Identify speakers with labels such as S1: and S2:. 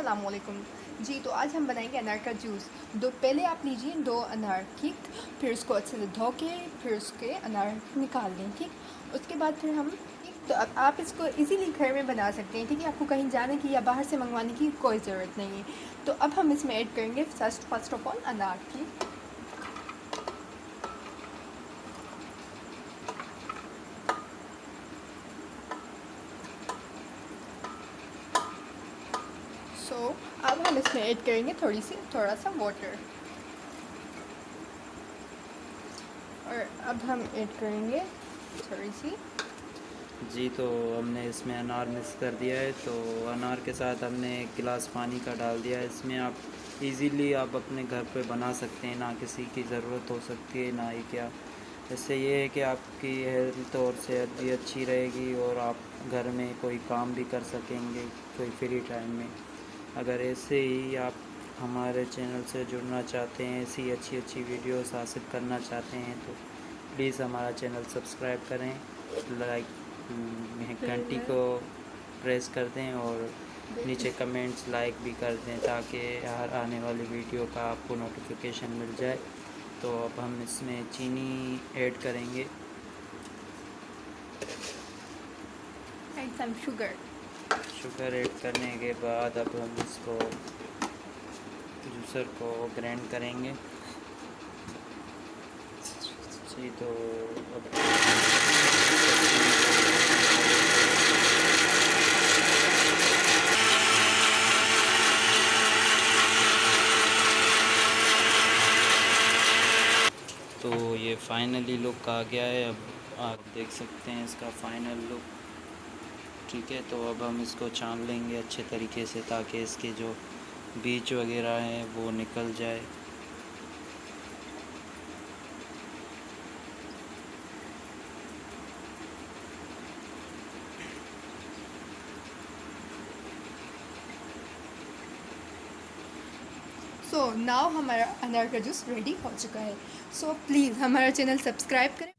S1: अस्सलाम वालेकुम जी। तो आज हम बनाएंगे अनार का जूस। पहले आप लीजिए 2 अनार, ठीक। फिर उसको अच्छे से धो के फिर उसके अनार निकाल लें, ठीक। उसके बाद फिर हम, ठीक, तो अब आप इसको इजीली घर में बना सकते हैं, ठीक है। आपको कहीं जाने की या बाहर से मंगवाने की कोई ज़रूरत नहीं है। तो अब हम इसमें ऐड करेंगे फर्स्ट ऑफ ऑल अनार, ठीक। सो अब हम इसमें ऐड करेंगे थोड़ा सा वाटर। और अब हम ऐड करेंगे थोड़ी सी।
S2: जी, तो हमने इसमें अनार मिक्स कर दिया है। तो अनार के साथ हमने 1 गिलास पानी का डाल दिया है। इसमें आप इजीली आप अपने घर पे बना सकते हैं, ना किसी की ज़रूरत हो सकती है ना ही क्या। इससे ये है कि आपकी हेल्थ और सेहत भी अच्छी रहेगी और आप घर में कोई काम भी कर सकेंगे कोई फ्री टाइम में। अगर ऐसे ही आप हमारे चैनल से जुड़ना चाहते हैं, ऐसी अच्छी अच्छी वीडियोस हासिल करना चाहते हैं तो प्लीज़ हमारा चैनल सब्सक्राइब करें, लाइक घंटी को प्रेस कर दें और नीचे कमेंट्स लाइक भी कर दें ताकि हर आने वाली वीडियो का आपको नोटिफिकेशन मिल जाए। तो अब हम इसमें चीनी ऐड करेंगे।
S1: एंड सम
S2: शुगर ऐड करने के बाद अब हम इसको जूसर को ग्राइंड करेंगे। जी, तो अब तो ये फाइनली लुक आ गया है। अब आप देख सकते हैं इसका फाइनल लुक, ठीक है। तो अब हम इसको छान लेंगे अच्छे तरीके से ताकि इसके जो बीज वगैरह हैं वो निकल जाए।
S1: सो नाउ हमारा अनार का जूस रेडी हो चुका है। सो प्लीज़ हमारा चैनल सब्सक्राइब करें।